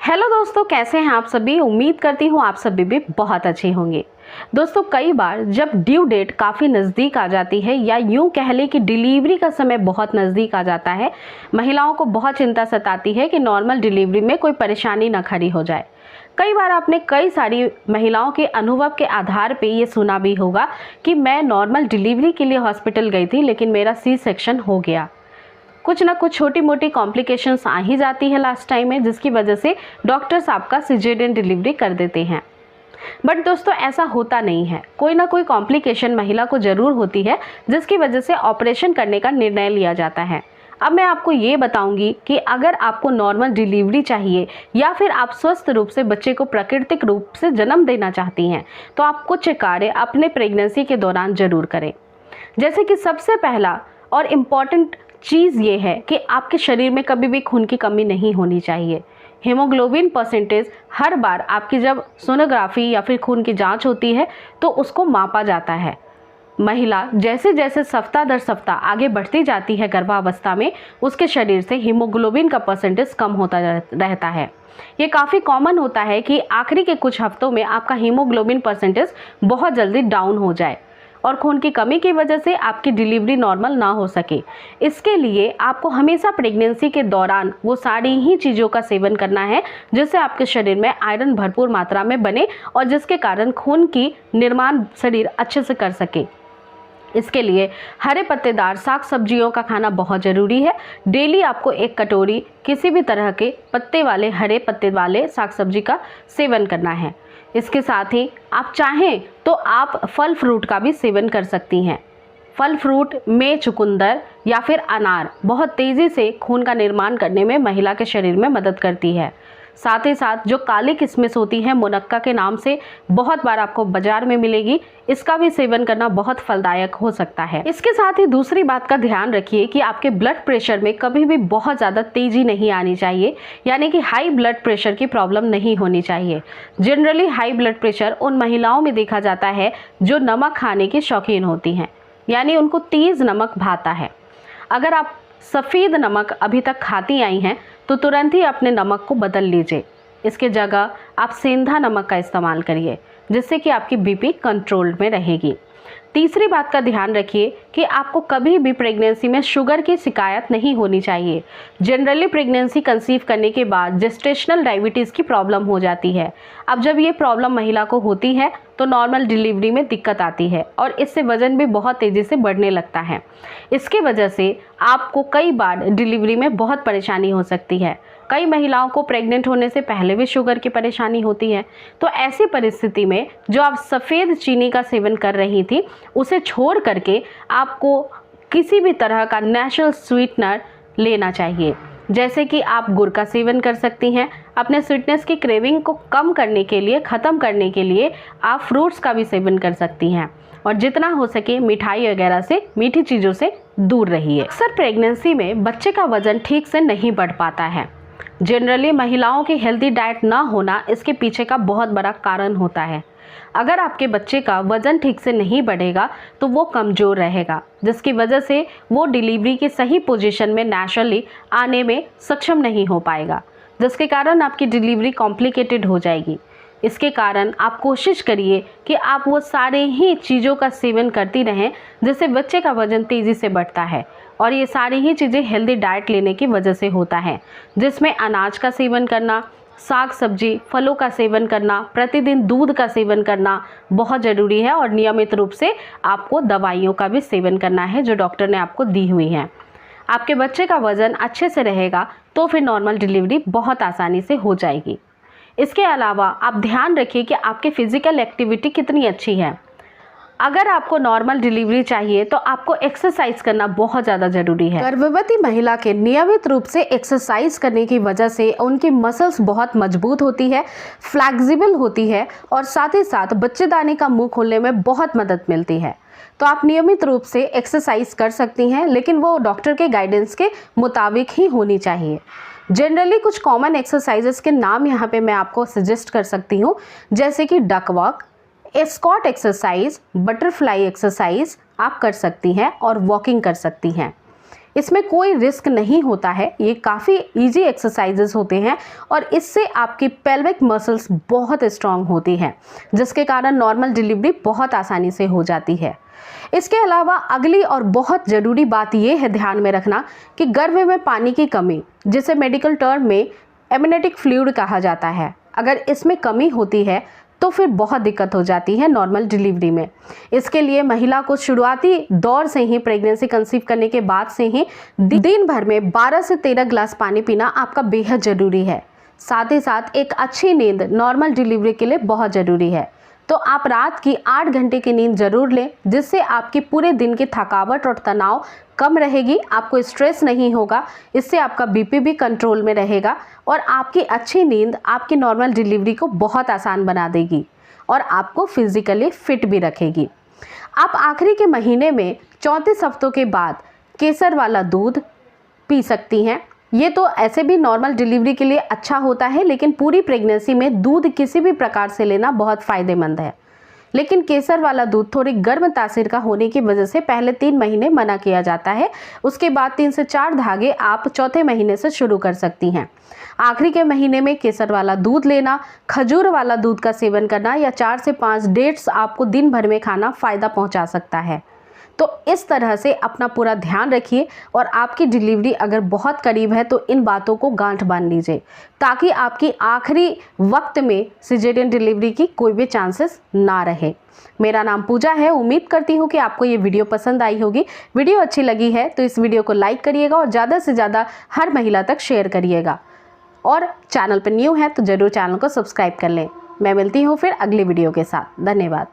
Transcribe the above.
Hello दोस्तों, कैसे हैं आप सभी। उम्मीद करती हूँ आप सभी भी बहुत अच्छे होंगे। दोस्तों, कई बार जब ड्यू डेट काफ़ी नज़दीक आ जाती है या यूं कह लें कि डिलीवरी का समय बहुत नज़दीक आ जाता है, महिलाओं को बहुत चिंता सताती है कि नॉर्मल डिलीवरी में कोई परेशानी ना खड़ी हो जाए। कई बार आपने कई सारी महिलाओं के अनुभव के आधार पे ये सुना भी होगा कि मैं नॉर्मल डिलीवरी के लिए हॉस्पिटल गई थी लेकिन मेरा सी सेक्शन हो गया। कुछ ना कुछ छोटी मोटी कॉम्प्लिकेशंस आ ही जाती है लास्ट टाइम में, जिसकी वजह से डॉक्टर्स आपका सिजेरियन डिलीवरी कर देते हैं। बट दोस्तों, ऐसा होता नहीं है। कोई ना कोई कॉम्प्लिकेशन महिला को ज़रूर होती है जिसकी वजह से ऑपरेशन करने का निर्णय लिया जाता है। अब मैं आपको ये बताऊंगी कि अगर आपको नॉर्मल डिलीवरी चाहिए या फिर आप स्वस्थ रूप से बच्चे को प्राकृतिक रूप से जन्म देना चाहती हैं, तो आप कुछ कार्य अपने प्रेगनेंसी के दौरान ज़रूर करें। जैसे कि सबसे पहला और इम्पॉर्टेंट चीज़ ये है कि आपके शरीर में कभी भी खून की कमी नहीं होनी चाहिए। हीमोग्लोबिन परसेंटेज हर बार आपकी जब सोनोग्राफी या फिर खून की जांच होती है तो उसको मापा जाता है। महिला जैसे जैसे सप्ताह दर सप्ताह आगे बढ़ती जाती है गर्भावस्था में, उसके शरीर से हीमोग्लोबिन का परसेंटेज कम होता रहता है। ये काफ़ी कॉमन होता है कि आखिरी के कुछ हफ्तों में आपका हीमोग्लोबिन परसेंटेज बहुत जल्दी डाउन हो जाए और खून की कमी की वजह से आपकी डिलीवरी नॉर्मल ना हो सके। इसके लिए आपको हमेशा प्रेगनेंसी के दौरान वो सारी ही चीज़ों का सेवन करना है जिससे आपके शरीर में आयरन भरपूर मात्रा में बने और जिसके कारण खून की निर्माण शरीर अच्छे से कर सके। इसके लिए हरे पत्तेदार साग सब्जियों का खाना बहुत ज़रूरी है। डेली आपको एक कटोरी किसी भी तरह के पत्ते वाले हरे पत्ते वाले साग सब्जी का सेवन करना है। इसके साथ ही आप चाहें तो आप फल फ्रूट का भी सेवन कर सकती हैं। फल फ्रूट में चुकंदर या फिर अनार बहुत तेज़ी से खून का निर्माण करने में महिला के शरीर में मदद करती है। साथ ही साथ जो काली किस्मिस होती है, मुनक्का के नाम से बहुत बार आपको बाजार में मिलेगी, इसका भी सेवन करना बहुत फलदायक हो सकता है। इसके साथ ही दूसरी बात का ध्यान रखिए कि आपके ब्लड प्रेशर में कभी भी बहुत ज़्यादा तेज़ी नहीं आनी चाहिए, यानी कि हाई ब्लड प्रेशर की प्रॉब्लम नहीं होनी चाहिए। जनरली हाई ब्लड प्रेशर उन महिलाओं में देखा जाता है जो नमक खाने की शौकीन होती हैं, यानी उनको तेज़ नमक भाता है। अगर आप सफ़ेद नमक अभी तक खाती आई हैं तो तुरंत ही अपने नमक को बदल लीजिए। इसके जगह आप सेंधा नमक का इस्तेमाल करिए जिससे कि आपकी बीपी कंट्रोल्ड में रहेगी। तीसरी बात का ध्यान रखिए कि आपको कभी भी प्रेगनेंसी में शुगर की शिकायत नहीं होनी चाहिए। जनरली प्रेगनेंसी कंसीव करने के बाद जेस्टेशनल डायबिटीज़ की प्रॉब्लम हो जाती है। अब जब ये प्रॉब्लम महिला को होती है तो नॉर्मल डिलीवरी में दिक्कत आती है और इससे वज़न भी बहुत तेज़ी से बढ़ने लगता है। इसकी वजह से आपको कई बार डिलीवरी में बहुत परेशानी हो सकती है। कई महिलाओं को प्रेग्नेंट होने से पहले भी शुगर की परेशानी होती है। तो ऐसी परिस्थिति में जो आप सफ़ेद चीनी का सेवन कर रही थी उसे छोड़ करके आपको किसी भी तरह का नेचुरल स्वीटनर लेना चाहिए। जैसे कि आप गुड़ का सेवन कर सकती हैं। अपने स्वीटनेस की क्रेविंग को कम करने के लिए, ख़त्म करने के लिए आप फ्रूट्स का भी सेवन कर सकती हैं और जितना हो सके मिठाई वगैरह से, मीठी चीज़ों से दूर रहिए। अक्सर प्रेगनेंसी में बच्चे का वज़न ठीक से नहीं बढ़ पाता है। जनरली महिलाओं की हेल्दी डाइट ना होना इसके पीछे का बहुत बड़ा कारण होता है। अगर आपके बच्चे का वज़न ठीक से नहीं बढ़ेगा तो वो कमज़ोर रहेगा, जिसकी वजह से वो डिलीवरी की सही पोजीशन में नेचुरली आने में सक्षम नहीं हो पाएगा, जिसके कारण आपकी डिलीवरी कॉम्प्लिकेटेड हो जाएगी। इसके कारण आप कोशिश करिए कि आप वो सारे ही चीज़ों का सेवन करती रहें जिससे बच्चे का वज़न तेज़ी से बढ़ता है और ये सारी ही चीज़ें हेल्दी डाइट लेने की वजह से होता है, जिसमें अनाज का सेवन करना, साग सब्जी, फलों का सेवन करना, प्रतिदिन दूध का सेवन करना बहुत ज़रूरी है और नियमित रूप से आपको दवाइयों का भी सेवन करना है जो डॉक्टर ने आपको दी हुई हैं। आपके बच्चे का वज़न अच्छे से रहेगा तो फिर नॉर्मल डिलीवरी बहुत आसानी से हो जाएगी। इसके अलावा आप ध्यान रखिए कि आपकी फ़िज़िकल एक्टिविटी कितनी अच्छी है। अगर आपको नॉर्मल डिलीवरी चाहिए तो आपको एक्सरसाइज करना बहुत ज़्यादा ज़रूरी है। गर्भवती महिला के नियमित रूप से एक्सरसाइज करने की वजह से उनकी मसल्स बहुत मजबूत होती है, फ्लैक्सिबल होती है और साथ ही साथ बच्चेदानी का मुंह खोलने में बहुत मदद मिलती है। तो आप नियमित रूप से एक्सरसाइज कर सकती हैं, लेकिन वो डॉक्टर के गाइडेंस के मुताबिक ही होनी चाहिए। जनरली कुछ कॉमन एक्सरसाइजेस के नाम यहाँ पे मैं आपको सजेस्ट कर सकती हूँ, जैसे कि duck walk, squat exercise, butterfly exercise आप कर सकती हैं और वॉकिंग कर सकती हैं। इसमें कोई रिस्क नहीं होता है, ये काफ़ी इजी एक्सरसाइजेस होते हैं और इससे आपकी पेल्विक मसल्स बहुत स्ट्रांग होती हैं, जिसके कारण नॉर्मल डिलीवरी बहुत आसानी से हो जाती है। इसके अलावा अगली और बहुत ज़रूरी बात यह है ध्यान में रखना कि गर्भ में पानी की कमी, जिसे मेडिकल टर्म में एमनियोटिक फ्लूइड कहा जाता है, अगर इसमें कमी होती है तो फिर बहुत दिक्कत हो जाती है नॉर्मल डिलीवरी में। इसके लिए महिला को शुरुआती दौर से ही, प्रेगनेंसी कंसीव करने के बाद से ही दिन भर में 12 से 13 ग्लास पानी पीना आपका बेहद ज़रूरी है। साथ ही साथ एक अच्छी नींद नॉर्मल डिलीवरी के लिए बहुत ज़रूरी है। तो आप रात की 8 घंटे की नींद जरूर लें, जिससे आपकी पूरे दिन की थकावट और तनाव कम रहेगी, आपको स्ट्रेस नहीं होगा। इससे आपका बीपी भी कंट्रोल में रहेगा और आपकी अच्छी नींद आपकी नॉर्मल डिलीवरी को बहुत आसान बना देगी और आपको फिजिकली फिट भी रखेगी। आप आखिरी के महीने में 34 हफ्तों के बाद केसर वाला दूध पी सकती हैं। ये तो ऐसे भी नॉर्मल डिलीवरी के लिए अच्छा होता है, लेकिन पूरी प्रेगनेंसी में दूध किसी भी प्रकार से लेना बहुत फ़ायदेमंद है। लेकिन केसर वाला दूध थोड़ी गर्म तासीर का होने की वजह से पहले 3 महीने मना किया जाता है। उसके बाद 3 से 4 धागे आप चौथे महीने से शुरू कर सकती हैं। आखिरी के महीने में केसर वाला दूध लेना, खजूर वाला दूध का सेवन करना या 4 से 5 डेट्स आपको दिन भर में खाना फ़ायदा पहुँचा सकता है। तो इस तरह से अपना पूरा ध्यान रखिए और आपकी डिलीवरी अगर बहुत करीब है तो इन बातों को गांठ बांध लीजिए, ताकि आपकी आखिरी वक्त में सिजेरियन डिलीवरी की कोई भी चांसेस ना रहे। मेरा नाम पूजा है। उम्मीद करती हूँ कि आपको ये वीडियो पसंद आई होगी। वीडियो अच्छी लगी है तो इस वीडियो को लाइक करिएगा और ज़्यादा से ज़्यादा हर महिला तक शेयर करिएगा। और चैनल पर न्यू है तो ज़रूर चैनल को सब्सक्राइब कर लें। मैं मिलती हूँ फिर अगली वीडियो के साथ। धन्यवाद।